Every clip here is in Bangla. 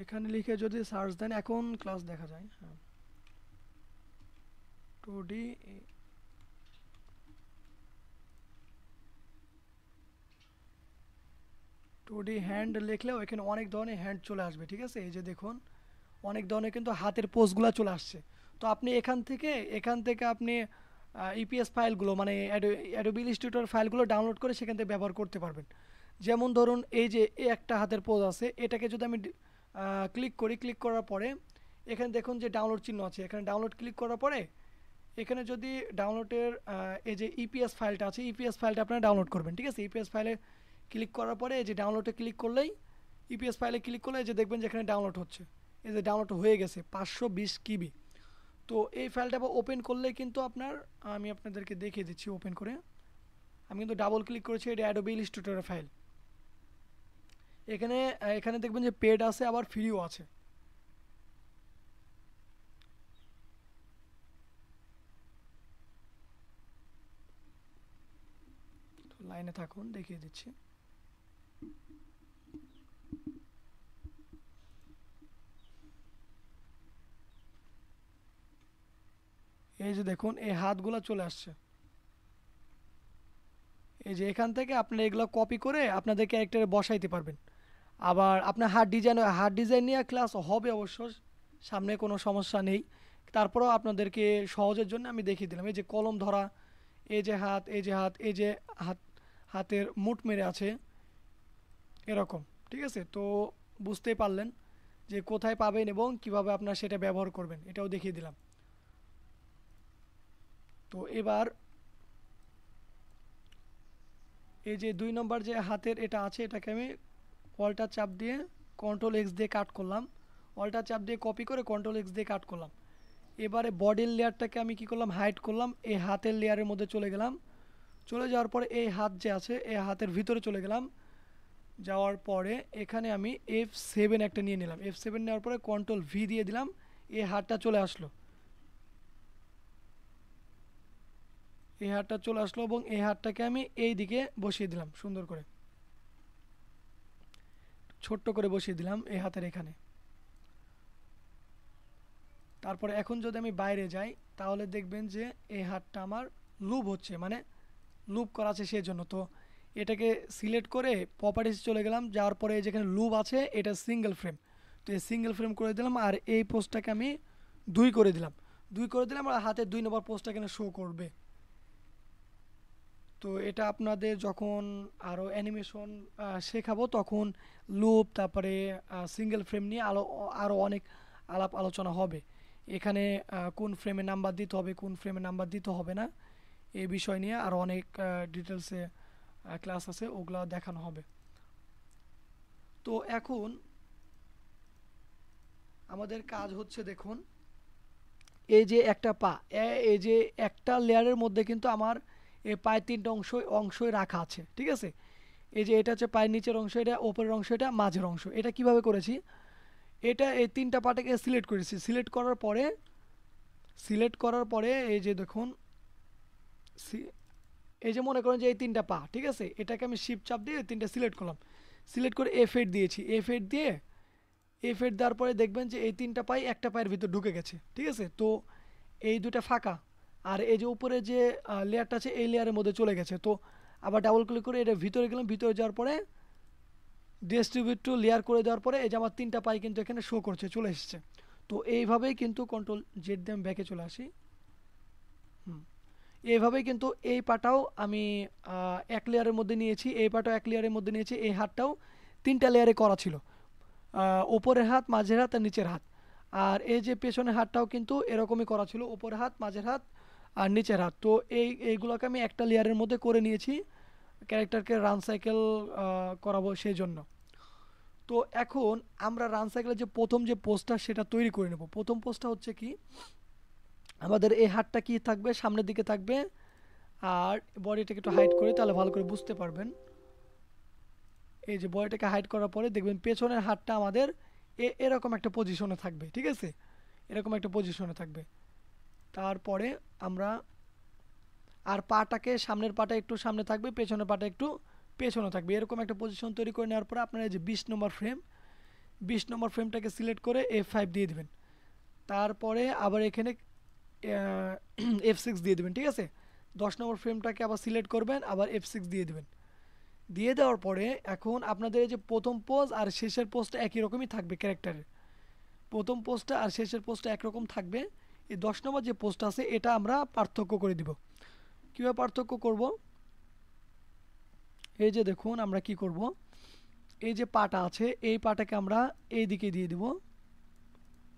এখানে লিখে যদি সার্চ দেন এখন ক্লাস দেখা যায়। হ্যাঁ, 2D 2D হ্যান্ড লিখলেও এখানে অনেক ধরনের হ্যান্ড চলে আসবে। ঠিক আছে, এই যে দেখুন অনেক ধরনের কিন্তু হাতের পোস্টগুলো চলে আসছে। তো আপনি এখান থেকে আপনি ইপিএস ফাইলগুলো মানে অ্যাডোবি ইলাস্ট্রেটর ফাইলগুলো ডাউনলোড করে সেখান থেকে ব্যবহার করতে পারবেন। যেমন ধরুন এই যে একটা হাতের পোজ আছে, এটাকে যদি আমি ক্লিক করার পরে এখানে দেখুন যে ডাউনলোড চিহ্ন আছে, এখানে ডাউনলোড ক্লিক করার পরে এখানে যদি ডাউনলোডের এই যে ইপিএস ফাইলটা আছে, ইপিএস ফাইলটা আপনারা ডাউনলোড করবেন। ঠিক আছে, ইপিএস ফাইলে ক্লিক করার পরে এই যে ডাউনলোডে ক্লিক করলেই, ইপিএস ফাইলে ক্লিক করলে এই যে দেখবেন যে এখানে ডাউনলোড হচ্ছে, এই যে ডাউনলোড হয়ে গেছে 520 কিবি। তো এই ফাইলটা আবার ওপেন করলে কিন্তু আপনার, আমি আপনাদেরকে দেখিয়ে দিচ্ছি ওপেন করে। আমি কিন্তু ডাবল ক্লিক করেছি, এটা অ্যাডোবি ইলাস্ট্রেটরের ফাইল। এখানে এখানে দেখবেন যে পেড আছে আবার ফ্রিও আছে। তো লাইনে থাকুন, দেখিয়ে দিচ্ছি। এই যে দেখুন এই হাতগুলো চলে আসছে। এই যে এখান থেকে আপনারা এগুলো কপি করে আপনাদের ক্যারেক্টারে বসাইতে পারবেন। আবার আপনার হার্ড ডিজাইন নিয়ে ক্লাস হবে অবশ্য, সামনে কোনো সমস্যা নেই। তারপরেও আপনাদেরকে সহজের জন্য আমি দেখিয়ে দিলাম। এই যে কলম ধরা, এই যে হাত, এই যে হাত, এই যে হাত, হাতের মুঠ মেরে আছে এরকম। ঠিক আছে, তো বুঝতেই পারলেন যে কোথায় পাবেন এবং কিভাবে আপনারা সেটা ব্যবহার করবেন, এটাও দেখিয়ে দিলাম। তো এবার এই যে 2 নম্বর যে হাতের এটা আছে, এটাকে আমি অল্টা চাপ দিয়ে কন্ট্রোল এক্স দিয়ে কাট করলাম, অল্টা চাপ দিয়ে কপি করে কন্ট্রোল এক্স দিয়ে কাট করলাম। এবারে বডির লেয়ারটাকে আমি কি করলাম, হাইড করলাম, এই হাতের লেয়ারের মধ্যে চলে গেলাম। চলে যাওয়ার পরে এই হাত যে আছে এই হাতের ভিতরে চলে গেলাম। যাওয়ার পরে এখানে আমি F7 একটা নিয়ে নিলাম, F7 নেওয়ার পরে কন্ট্রোল V দিয়ে দিলাম, এই হাতটা চলে আসলো, এই হাতটা চলে আসলো এবং এই হাতটাকে আমি এই দিকে বসিয়ে দিলাম সুন্দর করে, ছোট্ট করে বসিয়ে দিলাম এই হাতের এখানে। তারপরে এখন যদি আমি বাইরে যাই তাহলে দেখবেন যে এই হাতটা আমার লুপ হচ্ছে, মানে লুপ করা আছে সেই জন্য। তো এটাকে সিলেক্ট করে প্রপার্টিস চলে গেলাম, যাওয়ার পরে যেখানে লুপ আছে এটা সিঙ্গেল ফ্রেম, তো এই সিঙ্গেল ফ্রেম করে দিলাম। আর এই পোস্টটাকে আমি 2 করে দিলাম, 2 করে দিলাম, আর হাতে 2 নম্বর পোস্টটা এখানে শো করবে। তো এটা আপনাদের যখন আরও অ্যানিমেশন শেখাবো তখন লুপ তারপরে সিঙ্গেল ফ্রেম নিয়ে আরও অনেক আলাপ আলোচনা হবে। এখানে কোন ফ্রেমে নাম্বার দিতে হবে, কোন ফ্রেমে নাম্বার দিতে হবে না, এই বিষয় নিয়ে আরও অনেক ডিটেলসে ক্লাস আছে, ওগুলো দেখানো হবে। তো এখন আমাদের কাজ হচ্ছে দেখুন, এই যে একটা পা, এই যে একটা লেয়ারের মধ্যে কিন্তু আমার এই পায়ের 3টা অংশই রাখা আছে। ঠিক আছে, এই যে এটা হচ্ছে পায়ের নিচের অংশ, এটা ওপরের অংশ, এটা মাঝের অংশ। এটা কিভাবে করেছি, এটা এই 3টা পার্টকে সিলেক্ট করেছি, সিলেক্ট করার পরে এই যে দেখুন, এই যে মনে করেন যে এই 3টা পা, ঠিক আছে, এটাকে আমি শিফট চাপ দিয়ে 3টা সিলেক্ট করলাম, সিলেক্ট করে F8 দিয়েছি, F8 দেওয়ার পরে দেখবেন যে এই 3টা পাই একটা পায়ের ভিতর ঢুকে গেছে। ঠিক আছে, তো এই দুটা ফাঁকা, আর এই যে উপরে যে লেয়ারটা আছে এই লেয়ারের মধ্যে চলে গেছে। তো আবার ডাবল ক্লিক করে এটা ভিতরে গেলাম, ভিতরে যাওয়ার পরে ডিস্ট্রিবিউট টু লেয়ার করে দেওয়ার পরে এই যে আমার 3টা পাই কিন্তু এখানে শো করছে, চলে এসেছে। তো এইভাবেই কিন্তু কন্ট্রোল Z দিয়ে আমি ব্যাকে চলে আসি। হুম, এইভাবেই কিন্তু এই পাটাও আমি এক লেয়ারের মধ্যে নিয়েছি, এই পাটাও এক লেয়ারের মধ্যে নিয়েছি, এই হাতটাও 3টা লেয়ারে করা ছিল, ওপরের হাত, মাঝের হাত আর নিচের হাত। আর এই যে পেছনের হাতটাও কিন্তু এরকমই করা ছিল, ওপরের হাত, মাঝের হাত আর নিচের হাত। তো এইগুলোকে আমি একটা লেয়ারের মধ্যে করে নিয়েছি ক্যারেক্টারকে রান সাইকেল করাবো সেই জন্য। তো এখন আমরা রান সাইকেলের যে প্রথম যে পোস্টটা সেটা তৈরি করে নেব। প্রথম পোস্টটা হচ্ছে কি, আমাদের এই হাতটা কি থাকবে, সামনের দিকে থাকবে। আর বডিটাকে একটু হাইড করি তাহলে ভালো করে বুঝতে পারবেন। এই যে বডিটাকে হাইড করার পরে দেখবেন পেছনের হাতটা আমাদের এরকম একটা পজিশনে থাকবে, ঠিক আছে, এরকম একটা পজিশনে থাকবে। তারপরে আমরা আর পাটাকে, সামনের পাটা একটু সামনে থাকবে, পেছনের পাটা একটু পেছনে থাকবে, এরকম একটা পজিশন তৈরি করে নেওয়ার পরে আপনারা এই যে 20 নম্বর ফ্রেম, 20 নম্বর ফ্রেমটাকে সিলেক্ট করে F5 দিয়ে দিবেন। তারপরে আবার এখানে F6 দিয়ে দেবেন, ঠিক আছে। 10 নম্বর ফ্রেমটাকে আবার সিলেক্ট করবেন, আবার F6 দিয়ে দেবেন। দিয়ে দেওয়ার পরে এখন আপনাদের এই যে প্রথম পোজ আর শেষের পোজটা একই রকমই থাকবে ক্যারেক্টারের, প্রথম পোজটা আর শেষের পোজটা একরকম থাকবে। এই 10 নম্বর যে পোজটা আছে এটা আমরা পার্থক্য করে দিব। কীভাবে পার্থক্য করব, এই যে দেখুন আমরা কি করব, এই যে পাটা আছে এই পাটাকে আমরা এই দিকে দিয়ে দেব,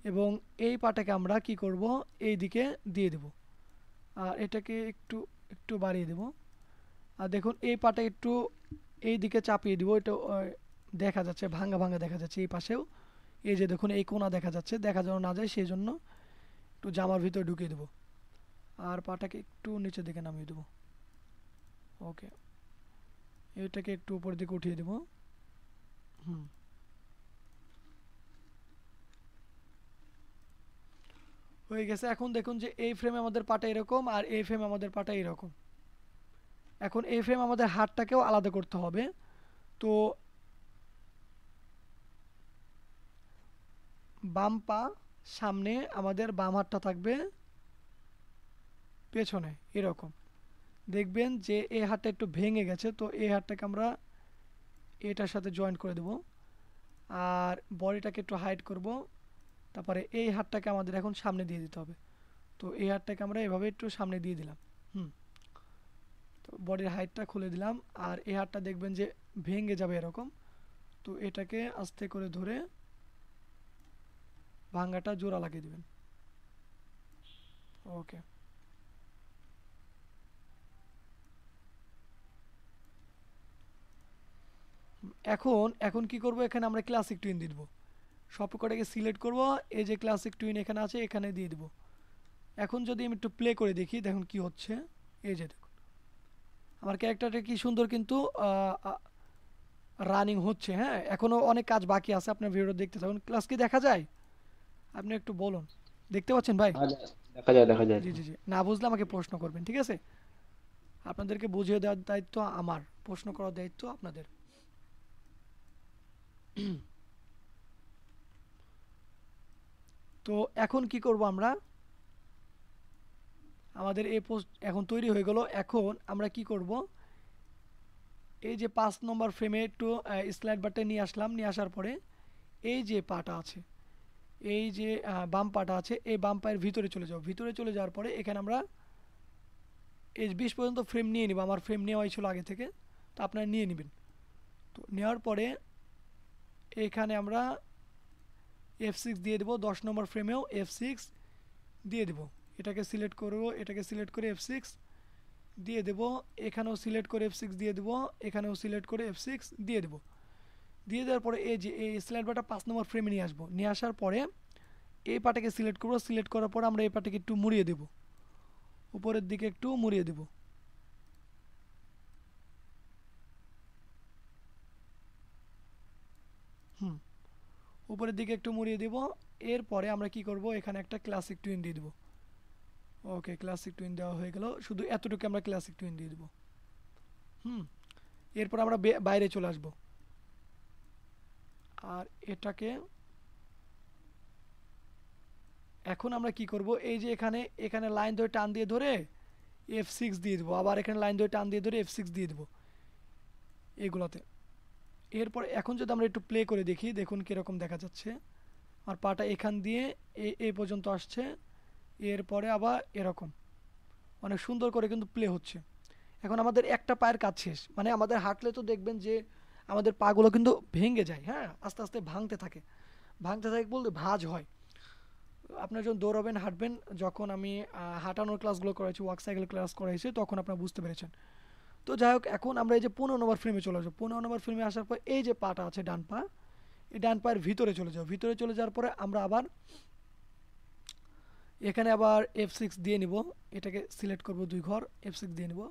এবং এই পাটাকে আমরা কি করব, এই দিকে দিয়ে দেব। আর এটাকে একটু একটু বাড়িয়ে দেব। আর দেখুন এই পাটা একটু এই দিকে চাপিয়ে দিব, এটা দেখা যাচ্ছে ভাঙা ভাঙা দেখা যাচ্ছে এই পাশেও। এই যে দেখুন এই কোণা দেখা যাচ্ছে, দেখা যেন না যায় সেই জন্য একটু জামার ভিতরে ঢুকিয়ে দেবো। আর পাটাকে একটু নিচের দিকে নামিয়ে দেবো। ওকে, এটাকে একটু উপর দিকে উঠিয়ে দেবো। হুম, হয়ে গেছে। এখন দেখুন যে এই ফ্রেমে আমাদের পাটা এরকম, আর এই ফ্রেমে আমাদের পাটা এরকম। এখন এই ফ্রেম আমাদের হাতটাকেও আলাদা করতে হবে। তো বাম পা সামনে, আমাদের বাম হাতটা থাকবে পেছনে এরকম। দেখবেন যে এই হাতটা একটু ভেঙে গেছে, তো এই হাতটাকে আমরা এটার সাথে জয়েন্ট করে দেব। আর বডিটাকে একটু হাইড করব। তারপরে এই হাতটাকে আমাদের এখন সামনে দিয়ে দিতে হবে। তো এই হাতটাকে আমরা এভাবে একটু সামনে দিয়ে দিলাম। হুম, তো বডির হাইটটা খুলে দিলাম। আর এই হাতটা দেখবেন যে ভেঙে যাবে এরকম। তো এটাকে আস্তে করে ধরে ভাঙাটা জোড়া লাগিয়ে দিবেন। ওকে, এখন এখন কি করব, এখানে আমরা ক্লাসিক টুইন দিয়ে দেবো। সব কটাকে সিলেক্ট করব, এই যে ক্লাসিক টুইন এখানে আছে এখানে দিয়ে দেবো। এখন যদি আমি একটু প্লে করে দেখি দেখুন কি হচ্ছে। এই যে দেখুন আমার ক্যারেক্টারটা কি সুন্দর কিন্তু রানিং হচ্ছে। হ্যাঁ, এখনও অনেক কাজ বাকি আছে, আপনার ভিডিও দেখতে থাকুন। ক্লাস কি দেখা যায়, আপনি একটু বলুন, দেখতে পাচ্ছেন ভাই? দেখা যায়, দেখা যায়, দেখা যায়। জি জি জি, না বুঝলে আমাকে প্রশ্ন করবেন, ঠিক আছে। আপনাদেরকে বুঝিয়ে দেওয়ার দায়িত্ব আমার, প্রশ্ন করার দায়িত্ব আপনাদের। তো এখন কি করব আমরা, আমাদের এই পোস্ট এখন তৈরি হয়ে গেল। এখন আমরা কি করব, এই যে 5 নম্বর ফ্রেমে একটু স্লাইড বারটা নিয়ে আসলাম, নিয়ে আসার পরে এই যে পাটা আছে, এই যে বাম পাটা আছে, এই বাম পায়ের ভিতরে চলে যাও। ভিতরে চলে যাওয়ার পরে এখানে আমরা এই 20 পর্যন্ত ফ্রেম নিয়ে নিব। আমার ফ্রেম নেওয়াই ছিল আগে থেকে, তো আপনারা নিয়ে নেবেন। তো নেওয়ার পরে এখানে আমরা F6 দিয়ে দেবো। 10 নম্বর ফ্রেমেও F6 দিয়ে দেবো। এটাকে সিলেক্ট করব, এটাকে সিলেক্ট করে F6 দিয়ে দেবো। এখানেও সিলেক্ট করে F6 দিয়ে দেবো, এখানেও সিলেক্ট করে F6 দিয়ে দেবো। দিয়ে দেওয়ার পরে এই যে এই স্লাইড বারটা 5 নম্বর ফ্রেমে নিয়ে আসবো। নিয়ে আসার পরে এই পাটাকে সিলেক্ট করবো। সিলেক্ট করার পর আমরা এই পাটাকে একটু মুড়িয়ে দেবো, উপরের দিকে একটু মুড়িয়ে দেবো। হুম, উপরের দিকে একটু মুড়িয়ে দেব। এরপরে আমরা কি করব, এখানে একটা ক্লাসিক টুইন দিয়ে দেবো। ওকে, ক্লাসিক টুইন দেওয়া হয়ে গেল। শুধু এতটুকু আমরা ক্লাসিক টুইন দিয়ে দেবো। হুম, এরপর আমরা বাইরে চলে আসব। আর এটাকে এখন আমরা কি করব, এই যে এখানে এখানে লাইন ধরে টান দিয়ে ধরে F6 দিয়ে দেবো। আবার এখানে লাইন ধরে টান দিয়ে ধরে F6 দিয়ে দেবো এগুলোতে। এরপর এখন যদি আমরা একটু প্লে করে দেখি দেখুন কীরকম দেখা যাচ্ছে। আর পাটা এখান দিয়ে এই পর্যন্ত আসছে, এরপরে আবার এরকম অনেক সুন্দর করে কিন্তু প্লে হচ্ছে। এখন আমাদের একটা পায়ের কাজ শেষ, মানে আমাদের হাঁটলে তো দেখবেন যে আমাদের পাগুলো কিন্তু ভেঙে যায়। হ্যাঁ, আস্তে আস্তে ভাঙতে থাকে, ভাঙতে থাকে বলতে ভাঁজ হয়। আপনার যখন দৌড়াবেন হাঁটবেন, যখন আমি হাঁটানোর ক্লাসগুলো করাইছি, ওয়াক সাইকেল ক্লাস করাইছি, তখন আপনারা বুঝতে পেরেছেন। তো যাই হোক, এখন আমরা এই যে 15 নম্বর ফ্রেমে চলে আসবো। 15 নম্বর ফ্রেমে আসার পর এই যে পাটা আছে ডান পা, এই ডান পায়ের ভিতরে চলে যাও। ভিতরে চলে যাওয়ার পরে আমরা আবার এখানে আবার F6 দিয়ে নিব, এটাকে সিলেক্ট করব 2 ঘর, F6 দিয়ে নিব।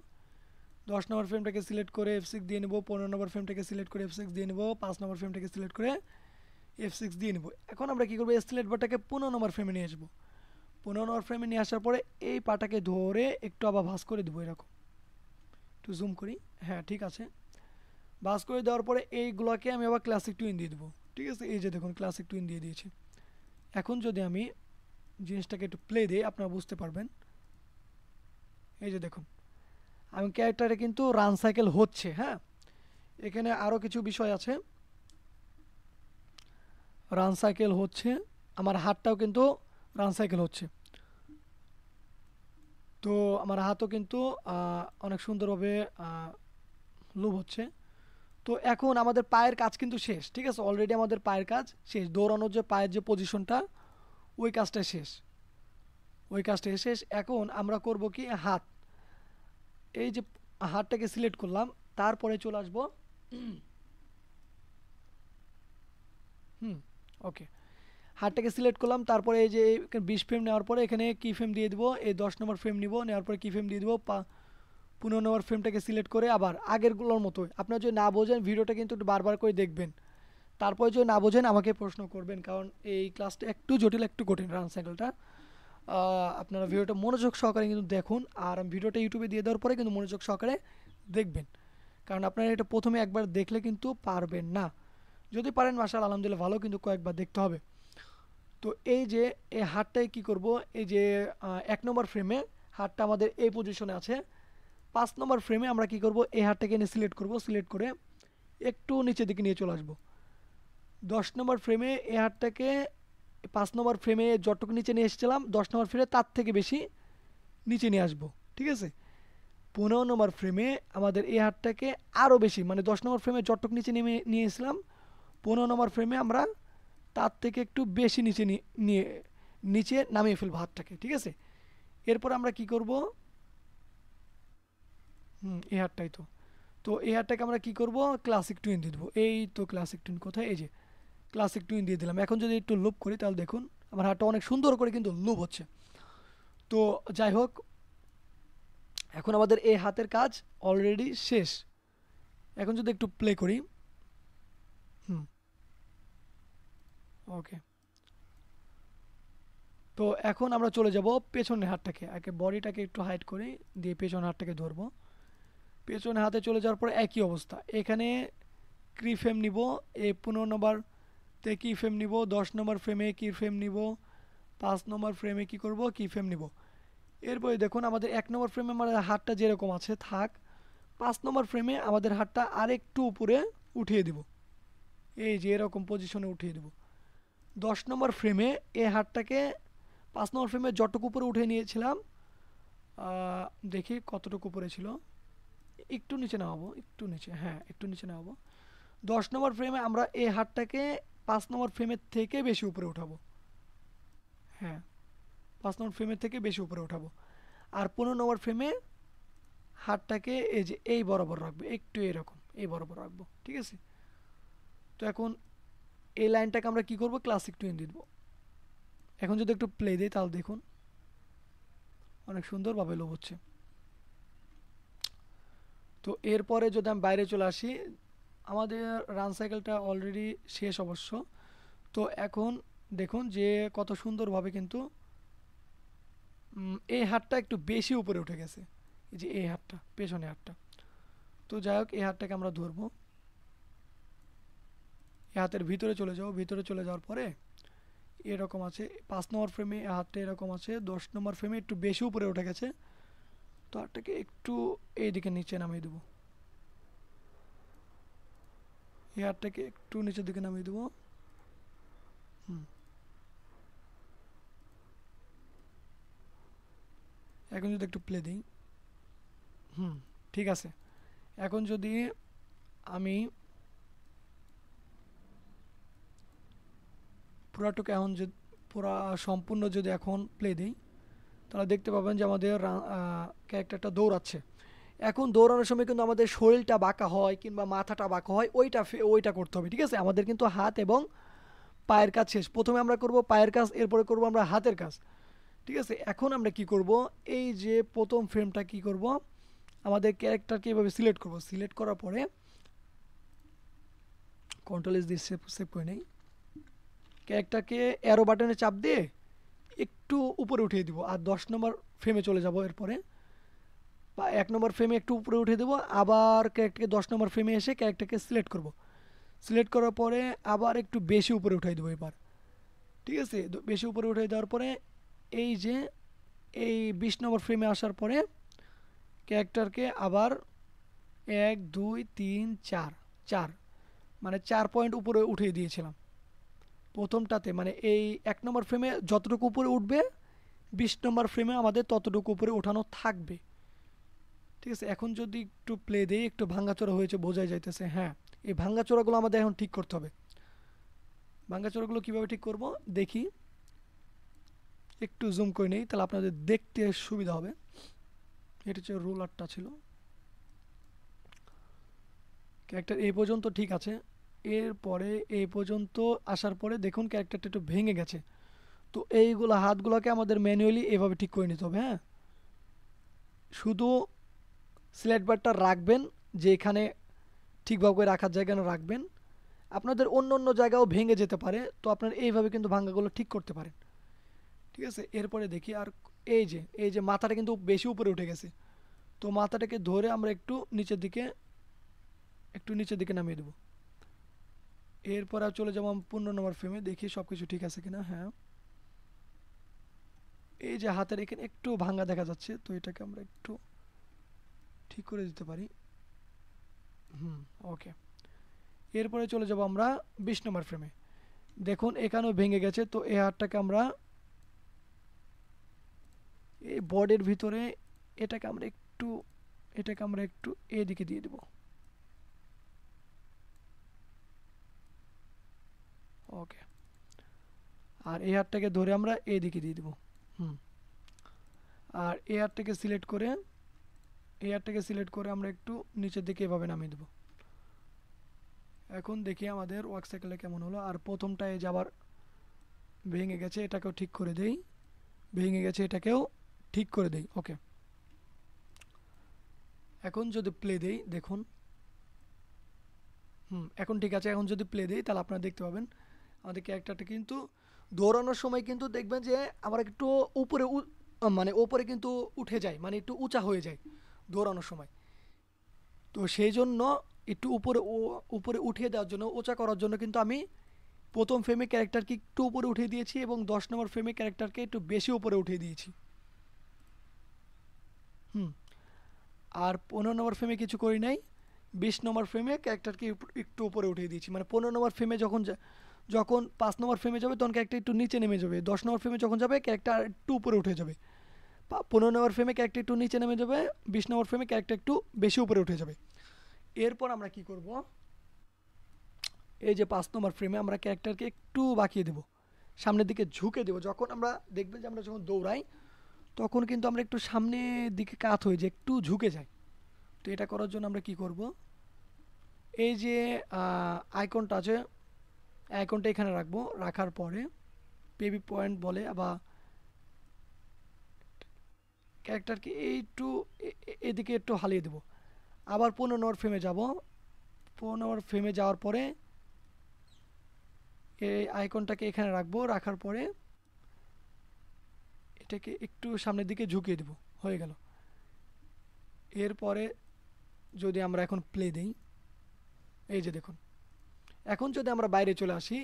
10 নম্বর ফ্রেমটাকে সিলেক্ট করে F6 দিয়ে নিব, 15 নম্বর ফ্রেমটাকে সিলেক্ট করে F6 দিয়ে নিব, 5 নম্বর ফ্রেমটাকে সিলেক্ট করে F6 দিয়ে নিব। এখন আমরা কি করব, সিলেক্ট বারটাকে 15 নম্বর ফ্রেমে নিয়ে আসবো। 15 নম্বর ফ্রেমে নিয়ে আসার পরে এই পাটাকে ধরে একটু আবার ভাঁজ করে দেবো এরকম। একটু জুম করি, হ্যাঁ ঠিক আছে। ভাঁজ করে দেওয়ার পরে এইগুলোকে আমি আবার ক্লাসিক টুইন দিয়ে দেবো। ঠিক আছে, এই যে দেখুন ক্লাসিক টুইন দিয়ে দিয়েছি। এখন যদি আমি জিনিসটাকে একটু প্লে দিই আপনারা বুঝতে পারবেন। এই যে দেখুন আমি ক্যারেক্টারে কিন্তু রান সাইকেল হচ্ছে। হ্যাঁ, এখানে আরও কিছু বিষয় আছে। রান সাইকেল হচ্ছে, আমার হাতটাও কিন্তু রান সাইকেল হচ্ছে। তো আমার হাতও কিন্তু অনেক সুন্দরভাবে মুভ হচ্ছে। তো এখন আমাদের পায়ের কাজ কিন্তু শেষ। ঠিক আছে, অলরেডি আমাদের পায়ের কাজ শেষ, দৌড়ানোর যে পায়ের যে পজিশনটা ওই কাজটা শেষ, ওই কাজটা শেষ। এখন আমরা করব কি, হাত, এই যে হাতটাকে সিলেক্ট করলাম, তারপরে চলে আসবো। হুম, ওকে, হাতটাকে সিলেক্ট করলাম, তারপরে এই যে 20 ফ্রেম নেওয়ার পরে এখানে কি ফ্রেম দিয়ে দেবো, এই 10 নম্বর ফ্রেম নিব, নেওয়ার পরে কি ফ্রেম দিয়ে দেবো, 15 নম্বর ফ্রেমটাকে সিলেক্ট করে আবার আগেরগুলোর মতোই। আপনারা যদি না বোঝেন ভিডিওটা কিন্তু একটু বারবার করে দেখবেন, তারপরে যদি না বোঝেন আমাকে প্রশ্ন করবেন, কারণ এই ক্লাসটা একটু জটিল, একটু কঠিন রান সাইকেলটা। আপনারা ভিডিওটা মনোযোগ সহকারে কিন্তু দেখুন, আর ভিডিওটা ইউটিউবে দিয়ে দেওয়ার পরে কিন্তু মনোযোগ সহকারে দেখবেন, কারণ আপনারা এটা প্রথমে একবার দেখলে কিন্তু পারবেন না। যদি পারেন মাশাআল্লাহ আলহামদুলিল্লাহ ভালো, কিন্তু কয়েকবার দেখতে হবে। তো এই যে এই হাতটাই কি করব, এই যে 1 নম্বর ফ্রেমে হাতটা আমাদের এই পজিশনে আছে। 5 নম্বর ফ্রেমে আমরা কি করব, এই হাতটাকে এনে সিলেক্ট করব, সিলেক্ট করে একটু নিচের দিকে নিয়ে চলে আসবো। 10 নম্বর ফ্রেমে এই হাতটাকে 5 নম্বর ফ্রেমে যতটুকু নিচে নিয়ে এসেছিলাম 10 নম্বর ফ্রেমে তার থেকে বেশি নিচে নিয়ে আসবো। ঠিক আছে, 15 নম্বর ফ্রেমে আমাদের এই হাতটাকে আরও বেশি, মানে 10 নম্বর ফ্রেমে যতটুকু নিচে নেমে নিয়ে এসেছিলাম 15 নম্বর ফ্রেমে আমরা তার থেকে একটু বেশি নিচে নিয়ে নিচে নামিয়ে ফেলবো হাতটাকে। ঠিক আছে, এরপর আমরা কি করব, এই হাতটাই তো, তো এই হাতটাকে আমরা কি করব, ক্লাসিক টুইন দিয়ে দেবো। এই তো ক্লাসিক টুইন কোথায়, এই যে ক্লাসিক টুইন দিয়ে দিলাম। এখন যদি একটু লুপ করি তাহলে দেখুন আমার হাতটা অনেক সুন্দর করে কিন্তু লুপ হচ্ছে। তো যাই হোক, এখন আমাদের এই হাতের কাজ অলরেডি শেষ। এখন যদি একটু প্লে করি, হুম, ওকে, তো এখন আমরা চলে যাব পেছনের হাতটাকে, আগে বডিটাকে একটু হাইড করি, দিয়ে পেছনের হাতটাকে ধরবো। পেছনের হাতে চলে যাওয়ার পর একই অবস্থা, এখানে কি ফ্রেম নিব, এই 15 নম্বরতে কি ফ্রেম নিব, 10 নম্বর ফ্রেমে কি ফ্রেম নিব, 5 নম্বর ফ্রেমে কি করব, কি ফ্রেম নিব। এরপরে দেখুন আমাদের 1 নম্বর ফ্রেমে আমাদের হাতটা যেরকম আছে থাক, 5 নম্বর ফ্রেমে আমাদের হাতটা আরেকটু উপরে উঠিয়ে দিব, এই যে এরকম পজিশনে উঠিয়ে দেব। 10 নম্বর ফ্রেমে এই হাতটাকে 5 নম্বর ফ্রেমে যতটুকু উপরে উঠিয়ে নিয়েছিলাম, দেখি কতটুকু উপরে ছিল, একটু নিচে নামাবো, একটু নিচে, হ্যাঁ একটু নিচে নামাবো। 10 নম্বর ফ্রেমে আমরা এই হাতটাকে 5 নম্বর ফ্রেমের থেকে বেশি উপরে উঠাবো, হ্যাঁ 5 নম্বর ফ্রেমের থেকে বেশি উপরে উঠাবো। আর 15 নম্বর ফ্রেমে হাতটাকে এই যে এই বরাবর রাখবো, একটু এরকম এই বরাবর রাখবো। ঠিক আছে, তো এখন এই লাইনটাকে আমরা কি করব, ক্লাসিক টুইন দিয়ে দেবো। এখন যদি একটু প্লে দিই তাহলে দেখুন অনেক সুন্দরভাবে লোভ হচ্ছে। তো এরপরে যদি আমি বাইরে চলে আসি, আমাদের রান সাইকেলটা অলরেডি শেষ অবশ্য। তো এখন দেখুন যে কত সুন্দরভাবে কিন্তু এই হাতটা একটু বেশি উপরে উঠে গেছে, এই যে এই হাতটা, পেছনে হাতটা। তো যাই হোক, এই হাতটাকে আমরা ধরবো, এই হাতের ভিতরে চলে যাও, ভিতরে চলে যাওয়ার পরে এরকম আছে। 5 নম্বর ফ্রেমে হাতটা এরকম আছে, 10 নম্বর ফ্রেমে একটু বেশি উপরে উঠে গেছে, তো হাতটাকে একটু এইদিকে নিচে নামিয়ে দেবো, এই হাতটাকে একটু নিচের দিকে নামিয়ে দেবো। হুম, এখন যদি একটু প্লে দিই, হুম ঠিক আছে। এখন যদি আমি পুরাটুকু এখন যদি পুরা সম্পূর্ণ যদি এখন প্লে দিই তাহলে দেখতে পাবেন যে আমাদের ক্যারেক্টারটা দৌড়াচ্ছে। এখন দৌড়ানোর সময় কিন্তু আমাদের শরীরটা বাঁকা হয় কিংবা মাথাটা বাঁকা হয়, ওইটা করতে হবে। ঠিক আছে, আমাদের কিন্তু হাত এবং পায়ের কাজ শেষ। প্রথমে আমরা করব পায়ের কাজ, এরপরে করব আমরা হাতের কাজ। ঠিক আছে, এখন আমরা কি করব, এই যে প্রথম ফ্রেমটা কি করব, আমাদের ক্যারেক্টারকে এভাবে সিলেক্ট করব, সিলেক্ট করার পরে কন্ট্রোল এস দিয়ে সেভ করে নেই, ক্যারেক্টারকে অ্যারো বাটনে চাপ দিয়ে একটু উপরে উঠিয়ে দিব, আর 10 নম্বর ফ্রেমে চলে যাব, এরপরে বা 1 নম্বর ফ্রেমে একটু উপরে উঠিয়ে দেবো, আবার ক্যারেক্টারকে 10 নম্বর ফ্রেমে এসে ক্যারেক্টারকে সিলেক্ট করব, সিলেক্ট করার পরে আবার একটু বেশি উপরে উঠাই দেবো এবার। ঠিক আছে, বেশি উপরে উঠাই দেওয়ার পরে এই যে এই 20 নম্বর ফ্রেমে আসার পরে ক্যারেক্টারকে আবার 1 2 3 4 4 মানে 4 পয়েন্ট উপরে উঠিয়ে দিয়েছিলাম প্রথমটাতে, মানে এই 1 নম্বর ফ্রেমে যতটুকু উপরে উঠবে 20 নম্বর ফ্রেমে আমাদের ততটুকু উপরে ওঠানো থাকবে। ঠিক আছে, এখন যদি একটু প্লে দেই, একটু ভাঙ্গাচোরা হয়েছে বোঝাই যাইতেছে। হ্যাঁ, এই ভাঙ্গাচোরাগুলো আমাদের এখন ঠিক করতে হবে। ভাঙ্গাচোরাগুলো কীভাবে ঠিক করব দেখি, একটু জুম করে নেই, তাহলে আপনাদের দেখতে সুবিধা হবে। এটা হচ্ছে রুলারটা ছিল, ক্যারেক্টার এই পর্যন্ত ঠিক আছে, এরপরে এই পর্যন্ত আসার পরে দেখুন ক্যারেক্টারটা একটু ভেঙে গেছে। তো এইগুলো হাতগুলোকে আমাদের ম্যানুয়ালি এভাবে ঠিক করে নিতে হবে। হ্যাঁ, শুধু সিলেক্ট বারটা রাখবেন, যে এখানে ঠিকভাবে করে রাখার জায়গা রাখবেন, আপনাদের অন্য অন্য জায়গাও ভেঙে যেতে পারে, তো আপনার এইভাবে কিন্তু ভাঙ্গাগুলো ঠিক করতে পারেন। ঠিক আছে, এরপরে দেখি, আর এই যে মাথাটা কিন্তু বেশি উপরে উঠে গেছে, তো মাথাটাকে ধরে আমরা একটু নিচের দিকে নামিয়ে দেবো। এরপর আর চলে যাবো আমি 15 নম্বর ফ্রেমে, দেখি সব কিছু ঠিক আছে কিনা। হ্যাঁ, এই যে হাতের এখানে একটু ভাঙ্গা দেখা যাচ্ছে, তো এটাকে আমরা একটু ঠিক করে দিতে পারি। ওকে, এরপরে চলে যাব আমরা 20 নম্বর ফ্রেমে, দেখুন এখানেও ভেঙে গেছে, তো এই হাতটাকে আমরা এই বর্ডের ভিতরে এটাকে আমরা একটু এদিকে দিয়ে দেব। ওকে, আর এই হাতটাকে ধরে আমরা এদিকে দিয়ে দেব। আর এই হাতটাকে সিলেক্ট করে আমরা একটু নিচের দিকে এভাবে নামিয়ে দেব। এখন দেখি আমাদের ওয়ার্ক সাইকেলে কেমন হলো। আর প্রথমটায় যে আবার ভেঙে গেছে, এটাকেও ঠিক করে দেই, ওকে, এখন যদি প্লে দেই দেখুন, এখন ঠিক আছে। এখন যদি প্লে দেই তাহলে আপনারা দেখতে পাবেন আমাদের ক্যারেক্টারটা কিন্তু দৌড়ানোর সময় কিন্তু দেখবেন যে আমরা একটু উপরে মানে ওপরে কিন্তু উঠে যায়, মানে একটু উঁচা হয়ে যায় দৌড়ানোর সময়। তো সেই জন্য একটু উপরে উঠিয়ে দেওয়ার জন্য, উঁচা করার জন্য কিন্তু আমি প্রথম ফ্রেমে ক্যারেক্টারকে একটু উপরে উঠিয়ে দিয়েছি এবং 10 নম্বর ফ্রেমে ক্যারেক্টারকে একটু বেশি উপরে উঠিয়ে দিয়েছি। আর 15 নম্বর ফ্রেমে কিছু করি নাই, 20 নম্বর ফ্রেমে ক্যারেক্টারকে একটু উপরে উঠিয়ে দিয়েছি। মানে 15 নম্বর ফ্রেমে যখন 5 নম্বর ফ্রেমে যাবে তখন ক্যারেক্টার একটু নিচে নেমে যাবে, 10 নম্বর ফ্রেমে যখন যাবে ক্যারেক্টার একটু উপরে উঠে যাবে, 15 নম্বর ফ্রেমে ক্যারেক্টার একটু নিচে নেমে যাবে, 20 নম্বর ফ্রেমে ক্যারেক্টার একটু বেশি উপরে উঠে যাবে। এরপর আমরা কি করব, এই যে 5 নম্বর ফ্রেমে আমরা ক্যারেক্টারকে একটু বাঁকিয়ে দেব, সামনের দিকে ঝুঁকে দেব। যখন আমরা দেখবেন যে আমরা যখন দৌড়াই তখন কিন্তু আমরা একটু সামনের দিকে কাত হয়ে যাই, একটু ঝুঁকে যাই। তো এটা করার জন্য আমরা কি করব, এই যে আইকনটা আছে, আইকনটা এখানে রাখবো, রাখার পরে বেবি পয়েন্ট বলে, আবার ক্যারেক্টারকে একটু এদিকে একটু হালিয়ে দেব। আবার 15 নম্বর ফ্রেমে যাব, 15 নম্বর ফ্রেমে যাওয়ার পরে এই আইকনটাকে এখানে রাখবো, রাখার পরে এটাকে একটু সামনের দিকে ঝুঁকিয়ে দেব, হয়ে গেল। এরপরে যদি আমরা এখন প্লে দিই, এই যে দেখুন, এখন যদি আমরা বাইরে চলে আসি,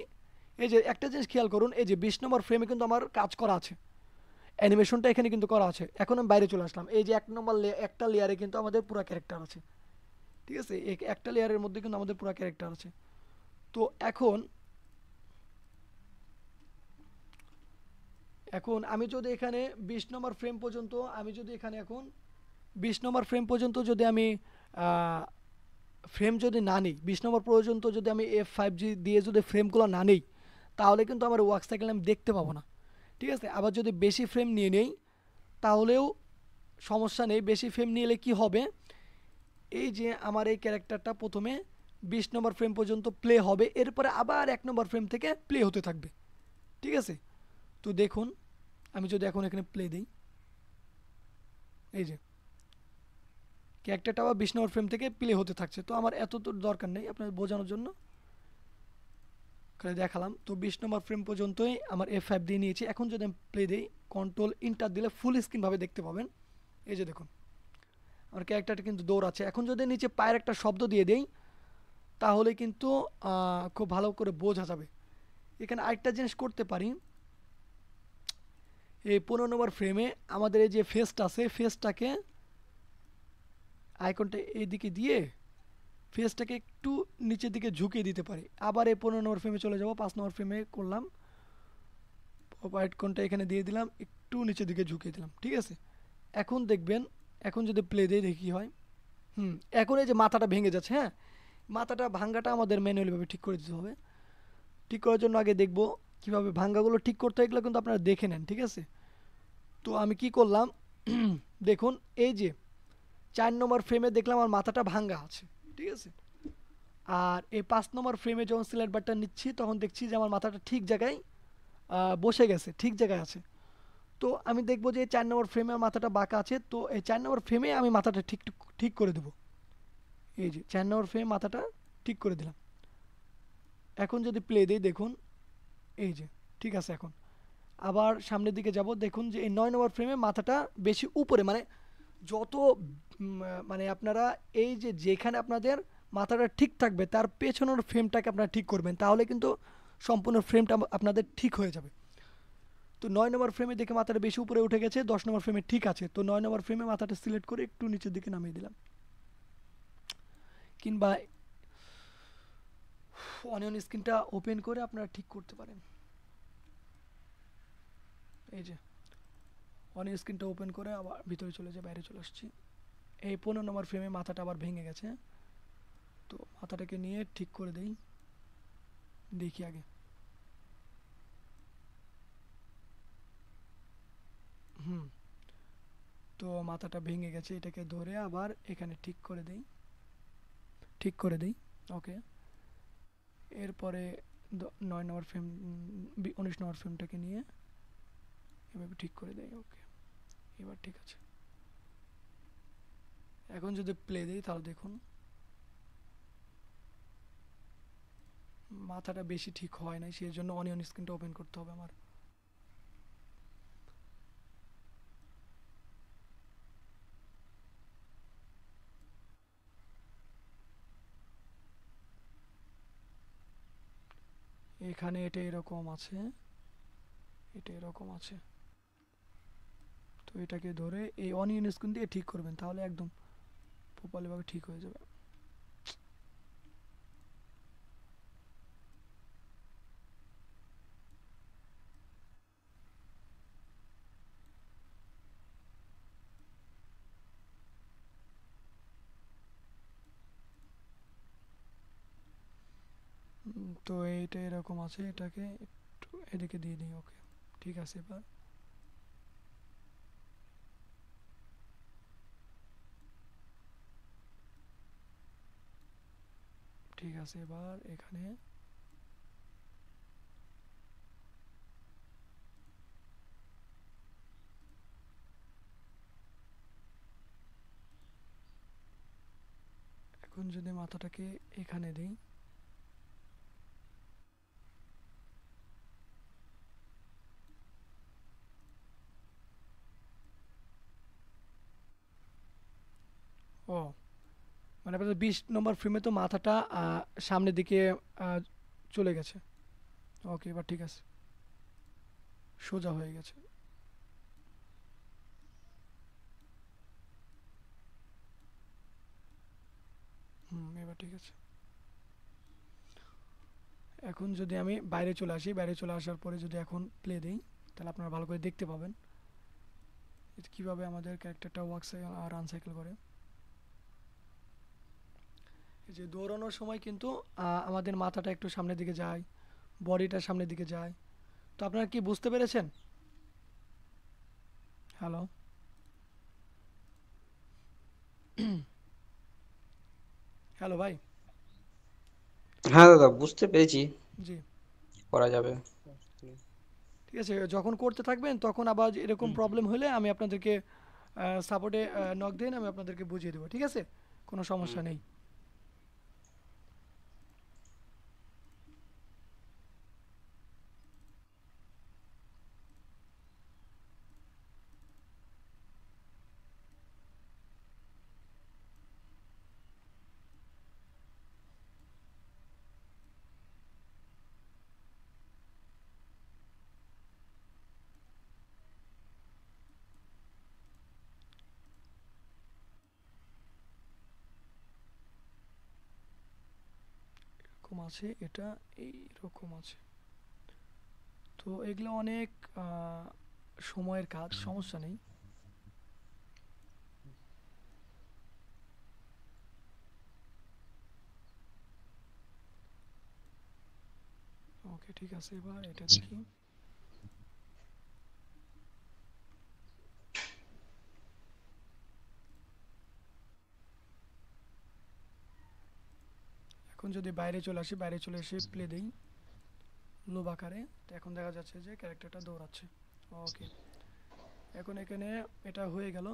এই যে একটা জিনিস খেয়াল করুন, এই যে 20 নম্বর ফ্রেমে কিন্তু আমার কাজ করা আছে, অ্যানিমেশনটা এখানে কিন্তু করা আছে। এখন আমি বাইরে চলে আসলাম, এই যে একটা লেয়ারে কিন্তু আমাদের পুরো ক্যারেক্টার আছে। ঠিক আছে, একটা লেয়ারের মধ্যে কিন্তু আমাদের পুরো ক্যারেক্টার আছে। তো এখন আমি যদি এখানে 20 নম্বর ফ্রেম পর্যন্ত এখন 20 নম্বর ফ্রেম পর্যন্ত যদি আমি ফ্রেম যদি না নিই, 20 নম্বর পর্যন্ত যদি আমি F5G দিয়ে যদি ফ্রেমগুলো না নিই, তাহলে কিন্তু আমার ওয়ার্ক সাইকেল আমি দেখতে পাবো না। ঠিক আছে, আবার যদি বেশি ফ্রেম নিয়ে নেই তাহলেও সমস্যা নেই। বেশি ফ্রেম নিলে কি হবে, এই যে আমার এই ক্যারেক্টারটা প্রথমে 20 নম্বর ফ্রেম পর্যন্ত প্লে হবে, এরপরে আবার 1 নম্বর ফ্রেম থেকে প্লে হতে থাকবে। ঠিক আছে, তো দেখুন আমি যদি এখন এখানে প্লে দিই, এই যে ক্যারেক্টারটা আবার 20 নম্বর ফ্রেম থেকে প্লে হতে থাকছে। তো আমার এত তো দরকার নেই, আপনার বোঝানোর জন্য খালি দেখালাম। তো 20 নম্বর ফ্রেম পর্যন্তই আমার F5 দিয়ে নিয়েছি। এখন যদি আমি প্লে দিই, কন্ট্রোল ইন্টার দিলে ফুল স্ক্রিন ভাবে দেখতে পাবেন। এই যে দেখুন আমার ক্যারেক্টারটা কিন্তু দৌড়াচ্ছে। এখন যদি নিচে পায়ের একটা শব্দ দিয়ে দেই, তাহলে কিন্তু খুব ভালো করে বোঝা যাবে। এখানে আরেকটা জিনিস করতে পারি, এই 15 নম্বর ফ্রেমে আমাদের এই যে ফেসটা আছে, ফেসটাকে আইকনটা এইদিকে দিয়ে ফেসটাকে একটু নিচের দিকে ঝুঁকিয়ে দিতে পারি। আবার এই 15 নম্বর ফ্রেমে চলে যাব, 5 নম্বর ফ্রেমে করলাম, আইকনটা এখানে দিয়ে দিলাম, একটু নিচের দিকে ঝুঁকিয়ে দিলাম, ঠিক আছে। এখন দেখবেন, এখন যদি প্লে দিয়ে দেখি কি হয়। এখন এই যে মাথাটা ভেঙে যাচ্ছে, হ্যাঁ, মাথাটা ভাঙ্গাটা আমাদের ম্যানুয়ালিভাবে ঠিক করে দিতে হবে। ঠিক করার জন্য আগে দেখব কিভাবে ভাঙ্গাগুলো ঠিক করতে হয়, এগুলো কিন্তু আপনারা দেখে নেন, ঠিক আছে। তো আমি কি করলাম, দেখুন এই যে 4 নম্বর ফ্রেমে দেখলাম আমার মাথাটা ভাঙ্গা আছে, ঠিক আছে। আর এই 5 নম্বর ফ্রেমে যখন সিলেক্ট বাটন নিচ্ছি, তখন দেখছি যে আমার মাথাটা ঠিক জায়গায় বসে গেছে, ঠিক জায়গায় আছে। তো আমি দেখবো যে 4 নম্বর ফ্রেমে আমার মাথাটা বাঁকা আছে, তো এই 4 নম্বর ফ্রেমে আমি মাথাটা ঠিক ঠিক করে দেবো। এই যে 4 নম্বর ফ্রেমে মাথাটা ঠিক করে দিলাম। এখন যদি প্লে দিই, দেখুন এই যে ঠিক আছে। এখন আবার সামনের দিকে যাব, দেখুন যে এই 9 নম্বর ফ্রেমে মাথাটা বেশি উপরে, মানে যত মানে আপনারা এই যে যেখানে আপনাদের মাথাটা ঠিক থাকবে তার পেছনের ফ্রেমটাকে আপনারা ঠিক করবেন, তাহলে কিন্তু সম্পূর্ণ ফ্রেমটা আপনাদের ঠিক হয়ে যাবে। তো 9 নম্বর ফ্রেমে দেখে মাথাটা বেশি উপরে উঠে গেছে, 10 নম্বর ফ্রেমে ঠিক আছে। তো 9 নম্বর ফ্রেমে মাথাটা সিলেক্ট করে একটু নিচের দিকে নামিয়ে দিলাম, কিংবা অনিয়ন স্ক্রিনটা ওপেন করে আপনারা ঠিক করতে পারেন। এই যে অনিয়ন স্ক্রিনটা ওপেন করে আবার ভিতরে চলে যায়, বাইরে চলে আসছি। এই 15 নম্বর ফ্রেমে মাথাটা আবার ভেঙে গেছে, তো মাথাটাকে নিয়ে ঠিক করে দেই, দেখি আগে। হুম, তো মাথাটা ভেঙে গেছে, এটাকে ধরে আবার এখানে ঠিক করে দেই, ঠিক করে দেই। ওকে, এরপরে 9 নম্বর ফ্রেম 19 নম্বর ফ্রেমটাকে নিয়ে এভাবে ঠিক করে দেই। ওকে, এবার ঠিক আছে। এখন যদি প্লে দিই, তাহলে দেখুন মাথাটা বেশি ঠিক হয় নাই, সেই জন্য অনিয়ন স্ক্রিনটা ওপেন করতে হবে আমার। এখানে এটা এরকম আছে, এটা এরকম আছে। তো এটাকে ধরে এই অনিয়ন স্ক্রিন দিয়ে ঠিক করবেন, তাহলে একদম প্রপারলিভাবে ঠিক হয়ে যাবে। তো এইটা এরকম আছে, এটাকে একটু এদিকে দিয়ে দিই। ওকে, ঠিক আছে। এবার ঠিক আছে, এবার এখানে এখন যদি মাথাটাকে এখানে দিই, ও মানে আপনাদের 20 নম্বর ফ্রেমে তো মাথাটা সামনের দিকে আহ, চলে গেছে। ওকে, এবার ঠিক আছে, সোজা হয়ে গেছে। এবার ঠিক আছে। এখন যদি আমি বাইরে চলে আসি, বাইরে চলে আসার পরে যদি এখন প্লে দিই, তাহলে আপনারা ভালো করে দেখতে পাবেন কীভাবে আমাদের ক্যারেক্টারটা ওয়ার্ক আর আনসাইকেল করে। এই যে দৌড়ানোর সময় কিন্তু আমাদের মাথাটা একটু সামনের দিকে যায়, বডিটা সামনের দিকে যায়। তো আপনারা কি বুঝতে পেরেছেন? হ্যালো, হ্যালো ভাই। হ্যাঁ দাদা, বুঝতে পেরেছি। জি, করা যাবে। ঠিক ঠিক আছে, যখন করতে থাকবেন তখন আবার এরকম প্রবলেম হলে আমি আপনাদেরকে সাপোর্টে নক দিন, আমি আপনাদেরকে বুঝিয়ে দেবো, ঠিক আছে, কোনো সমস্যা নেই। এরকম আছে, এটা এইরকম আছে। তো এগুলো অনেক সময়ের কাজ, সমস্যা নেই। ওকে ঠিক আছে, এবার এটা দেখি। এখন যদি বাইরে চলে আসি, বাইরে চলে এসে প্লে দেই লোভ আকারে, তো এখন দেখা যাচ্ছে যে ক্যারেক্টারটা দৌড়াচ্ছে। ওকে, এখন এখানে এটা হয়ে গেল।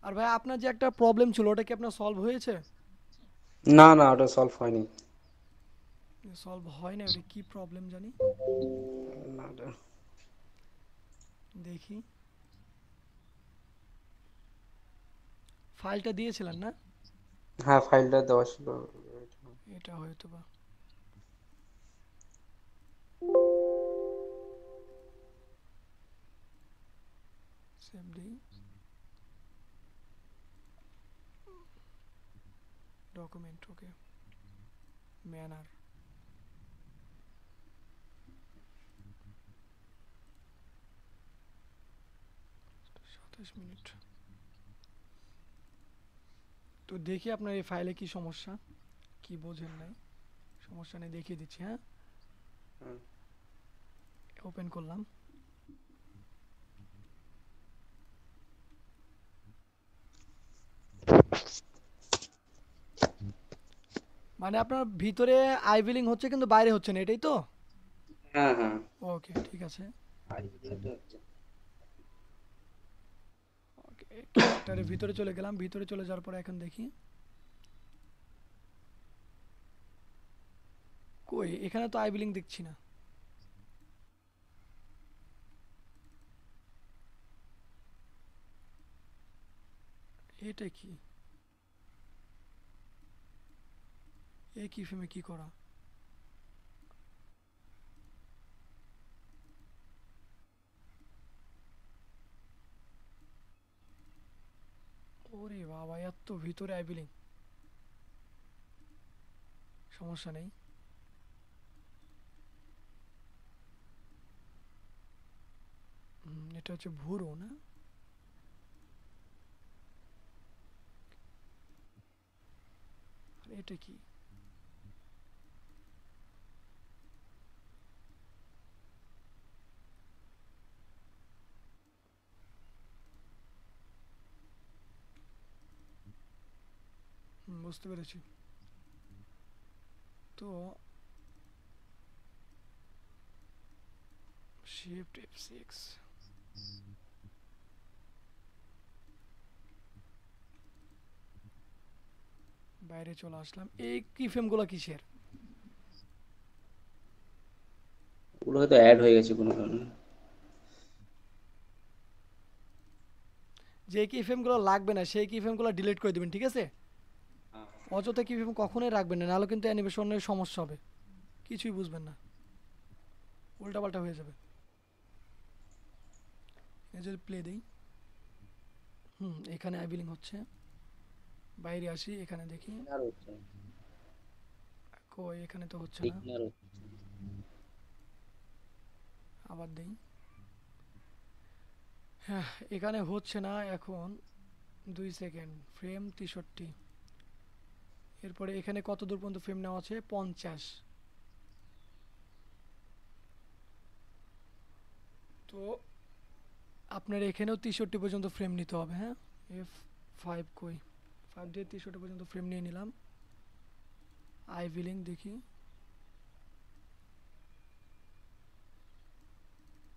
আর ভাই আপনার যে একটা প্রবলেম ছিল ওটা কি আপনার সলভ হয়েছে? না না, ওটা সলভ হয়নি। সলভ হয় না, ওটা কি প্রবলেম জানি, না, দেখি। ফাইলটা দিয়েছিলেন না? হ্যাঁ ফাইলটা দেওয়া ছিল। এটা হয়তো বা, সেভ দিই, ডকুমেন্ট, ওকে, ম্যানার, 27 মিনিট। তো দেখি আপনার এই ফাইলে কি সমস্যা, কি বোঝেন নাই। সমস্যা নেই, দেখিয়ে দিচ্ছি, হ্যাঁ। হুম। ওপেন করলাম। মানে আপনার ভিতরে আইভিলিং হচ্ছে কিন্তু বাইরে হচ্ছে না, এটাই তো? হ্যাঁ হ্যাঁ। ওকে ঠিক আছে। ওকে, ক্যারেক্টারের ভিতরে চলে গেলাম, ভিতরে চলে যাওয়ার পরে এখন দেখি কই, এখানে তো আইভিলিং দেখছি না। এটা কি, এই কি ফিল্মে কি করা? ওরে বাবা, এত ভিতরে আইভিলিং, সমস্যা নেই। এটা হচ্ছে ভুরো না? আর এটা কি? বুঝতে পেরেছি। তো শিফট F6, বাইরে চলে আসলাম। এই কি ফ্রেমগুলো কিসের? ওগুলো হয়তো অ্যাড হয়ে গেছে কোনো কারণে। যে কি ফ্রেমগুলো লাগবে না সেই কি ফ্রেমগুলো ডিলিট করে দিবেন, ঠিক আছে? অযথা কি ফ্রেম কখনোই রাখবেন না, নাহলে কিন্তু অ্যানিমেশনের সমস্যা হবে, কিছুই বুঝবেন না, উল্টাপাল্টা হয়ে যাবে। এই যদি প্লে দেই, এখানে আইবিলিং হচ্ছে। বাইরে আসি, এখানে দেখি, আর হচ্ছে না। কই এখানে তো হচ্ছে না। ইগনোর হচ্ছে। আবার দেই, হ্যাঁ, এখানে হচ্ছে না এখন। 2 সেকেন্ড, ফ্রেম 63। এরপরে এখানে কত দূর পর্যন্ত ফ্রেম নেওয়া আছে? 50। তো আপনার এখানেও 63 পর্যন্ত ফ্রেম নিতে হবে, হ্যাঁ। F5 কই, 5 দিয়ে 63 পর্যন্ত ফ্রেম নিয়ে নিলাম। আইভিলিং দেখি,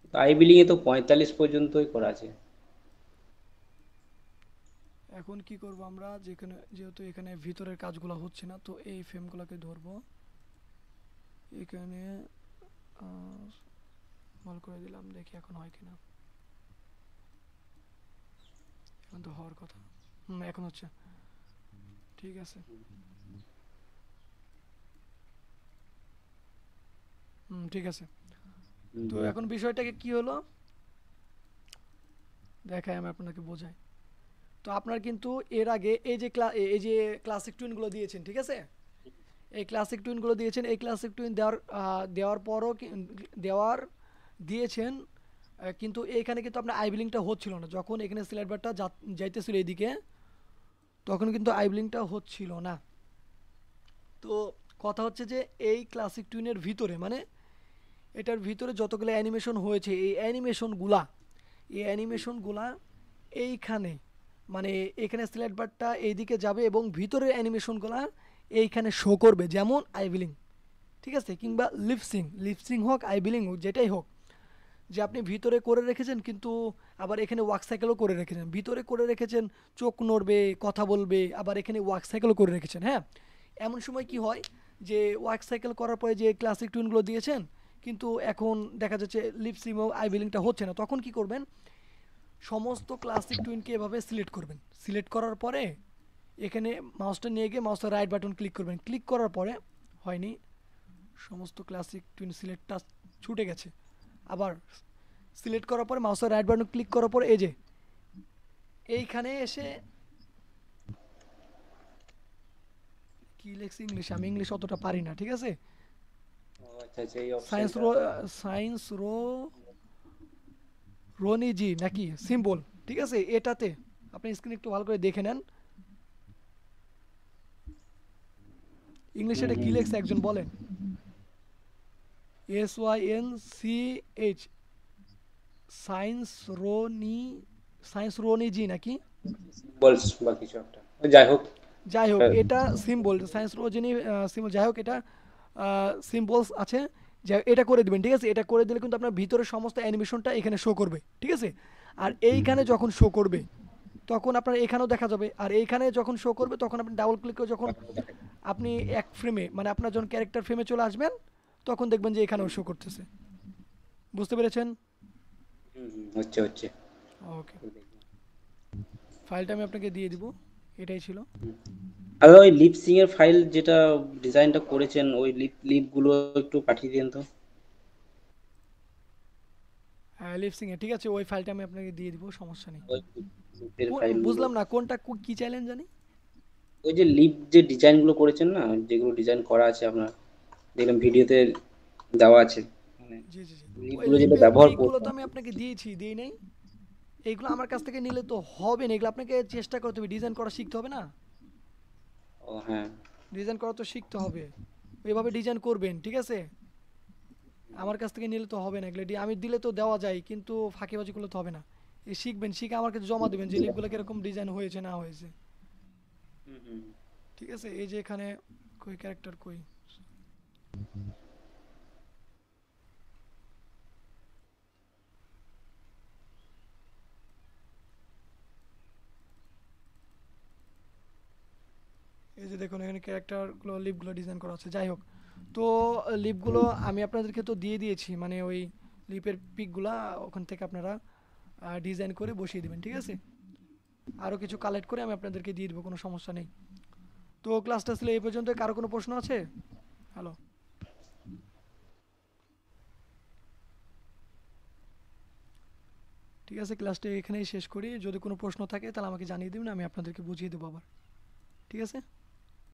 তো আই বিলিং এ তো 45 পর্যন্তই করা আছে। এখন কি করব আমরা, যেখানে যেহেতু এখানে ভিতরের কাজগুলো হচ্ছে না, তো এই ফ্রেমগুলোকে ধরবো এখানে, স্মল করে দিলাম, দেখি এখন হয় কিনা। এখন তো হওয়ার কথা। এখন হচ্ছে। ঠিক আছে। ঠিক আছে। হুম তো হুম এখন বিষয়টাকে কি হলো দেখাই, আমি আপনাকে বোঝাই। তো আপনার কিন্তু এর আগে এই যে ক্লাসিক টুইনগুলো দিয়েছেন, ঠিক আছে, এই ক্লাসিক টুইনগুলো দিয়েছেন, এই ক্লাসিক টুইন দেওয়ার পরও দেওয়ার দিয়েছেন, কিন্তু এইখানে কিন্তু আপনার আইবিলিংটা হচ্ছিল না, যখন এখানে সিলেক্ট বারটা যাইতেছিল এইদিকে, তখন কিন্তু আইবিলিংটা হচ্ছিল না। তো কথা হচ্ছে যে এই ক্লাসিক টুইনের ভিতরে, মানে এটার ভিতরে যতগুলো অ্যানিমেশন হয়েছে, এই অ্যানিমেশনগুলা এইখানে, মানে এখানে সিলেক্ট বারটা এইদিকে যাবে এবং ভিতরের অ্যানিমেশনগুলা এইখানে শো করবে, যেমন আইবিলিং, ঠিক আছে, কিংবা লিপসিং হোক, আইবিলিং হোক, যেটাই হোক, যে আপনি ভিতরে করে রেখেছেন, কিন্তু আবার এখানে ওয়ার্ক সাইকেলও করে রেখেছেন, ভিতরে করে রেখেছেন চোখ নড়বে, কথা বলবে, আবার এখানে ওয়ার্ক সাইকেলও করে রেখেছেন, হ্যাঁ। এমন সময় কি হয় যে ওয়ার্ক সাইকেল করার পরে যে ক্লাসিক টুনগুলো দিয়েছেন, কিন্তু এখন দেখা যাচ্ছে লিপসিং ও আইবিলিংটা হচ্ছে না, তখন কি করবেন, সমস্ত ক্লাসিক টুইনকে এভাবে সিলেক্ট করবেন, সিলেক্ট করার পরে এখানে মাউসটা নিয়ে গিয়ে মাউসের রাইট বাটন ক্লিক করবেন, ক্লিক করার পরে হয়নি, সমস্ত ক্লাসিক টুইন সিলেক্টটা ছুটে গেছে, আবার সিলেক্ট করার পরে মাউসের রাইট বাটন ক্লিক করার পরে এই যে এইখানে এসে, কি লেখছি ইংলিশ, আমি ইংলিশ অতটা পারি না, ঠিক আছে, ও আচ্ছা আচ্ছা, এই সায়েন্স অপশনটা। রো, সায়েন্স রো রনিজি নাকি সিম্বল, ঠিক আছে, এটাতে আপনি স্ক্রিন একটু ভালো করে দেখে নেন, ইংলিশে হুম এটা কি হুম লেখছে একজন বলেন। SYNCH, সায়েন্স রোনি, সায়েন্স রোনিজি নাকি, সিম্বলস বা কিছু একটা, যাই হোক। যাই হোক হ্যাঁ। এটা সিম্বল, সায়েন্স রোজিনি সিম্বল, যাই হোক এটা সিম্বলস আছে, যে এটা করে দিবেন, ঠিক আছে, এটা করে দিলে কিন্তু আপনার ভিতরে সমস্ত অ্যানিমেশনটা এখানে শো করবে, ঠিক আছে, আর এইখানে যখন শো করবে তখন আপনার এখানেও দেখা যাবে, আর এইখানে যখন শো করবে তখন আপনি ডাবল ক্লিক করে যখন আপনি এক ফ্রেমে, মানে আপনার যখন ক্যারেক্টার ফ্রেমে চলে আসবেন, তখন দেখবেন যে এখানেও শো করতেছে। বুঝতে পেরেছেন? হুম হুম, হচ্ছে হচ্ছে। ওকে, ফাইলটা আমি আপনাকে দিয়ে দিব, এটাই ছিল। আর ওই লিপসিং এর ফাইল যেটা ডিজাইনটা করেছেন, ওই লিপ গুলো একটু পাঠিয়ে দিন তো। হ্যাঁ লিপসিং এ, ঠিক আছে, ওই ফাইলটা আমি আপনাকে দিয়ে দিব, সমস্যা নেই। ওই লিপের ফাইল গুলো। বুঝলাম না কোনটা, কি চাইলেন জানি। ওই যে লিপ যে ডিজাইন গুলো করেছেন না, যেগুলো ডিজাইন করা আছে আপনার, দেখলাম ভিডিওতে দেওয়া আছে, মানে জি জি জি। লিপ ওই গুলো যেটা লিপের ব্যবহার পিকগুলো তো করতাম। আমি আপনাকে দিয়েছি, দিই নাই? এইগুলো আমার কাছ থেকে নিলে তো হবে না, এগুলো আপনাকে চেষ্টা করতে হবে, ডিজাইন করা শিখতে হবে না, ও হ্যাঁ। ডিজাইন করা তো শিখতে হবে, ওইভাবে ডিজাইন করবেন, ঠিক আছে, আমার কাছ থেকে নিলে তো হবে না, এগুলো আমি দিলে তো দেওয়া যায়, কিন্তু ফাঁকিবাজি করলে তো হবে না, এই শিখবেন, শিখে আমার কাছে জমা দেবেন যে লিপগুলো কিরকম ডিজাইন হয়েছে না হয়েছে, হুম হুম। ঠিক আছে। এই যে এখানে কই ক্যারেক্টার কই, এই যে দেখুন এখানে ক্যারেক্টারগুলো লিপগুলো ডিজাইন করা আছে, যাই হোক। তো লিপগুলো আমি আপনাদেরকে তো দিয়ে দিয়েছি, মানে ওই লিপের পিকগুলা ওখান থেকে আপনারা ডিজাইন করে বসিয়ে দিবেন, ঠিক আছে, আরও কিছু কালেক্ট করে আমি আপনাদেরকে দিয়ে দেবো, কোনো সমস্যা নেই। তো ক্লাসটা ছিল এই পর্যন্ত, কারো কোনো প্রশ্ন আছে? হ্যালো, ঠিক আছে, ক্লাসটা এখানেই শেষ করি, যদি কোনো প্রশ্ন থাকে তাহলে আমাকে জানিয়ে দেবেন, আমি আপনাদেরকে বুঝিয়ে দেবো আবার, ঠিক আছে।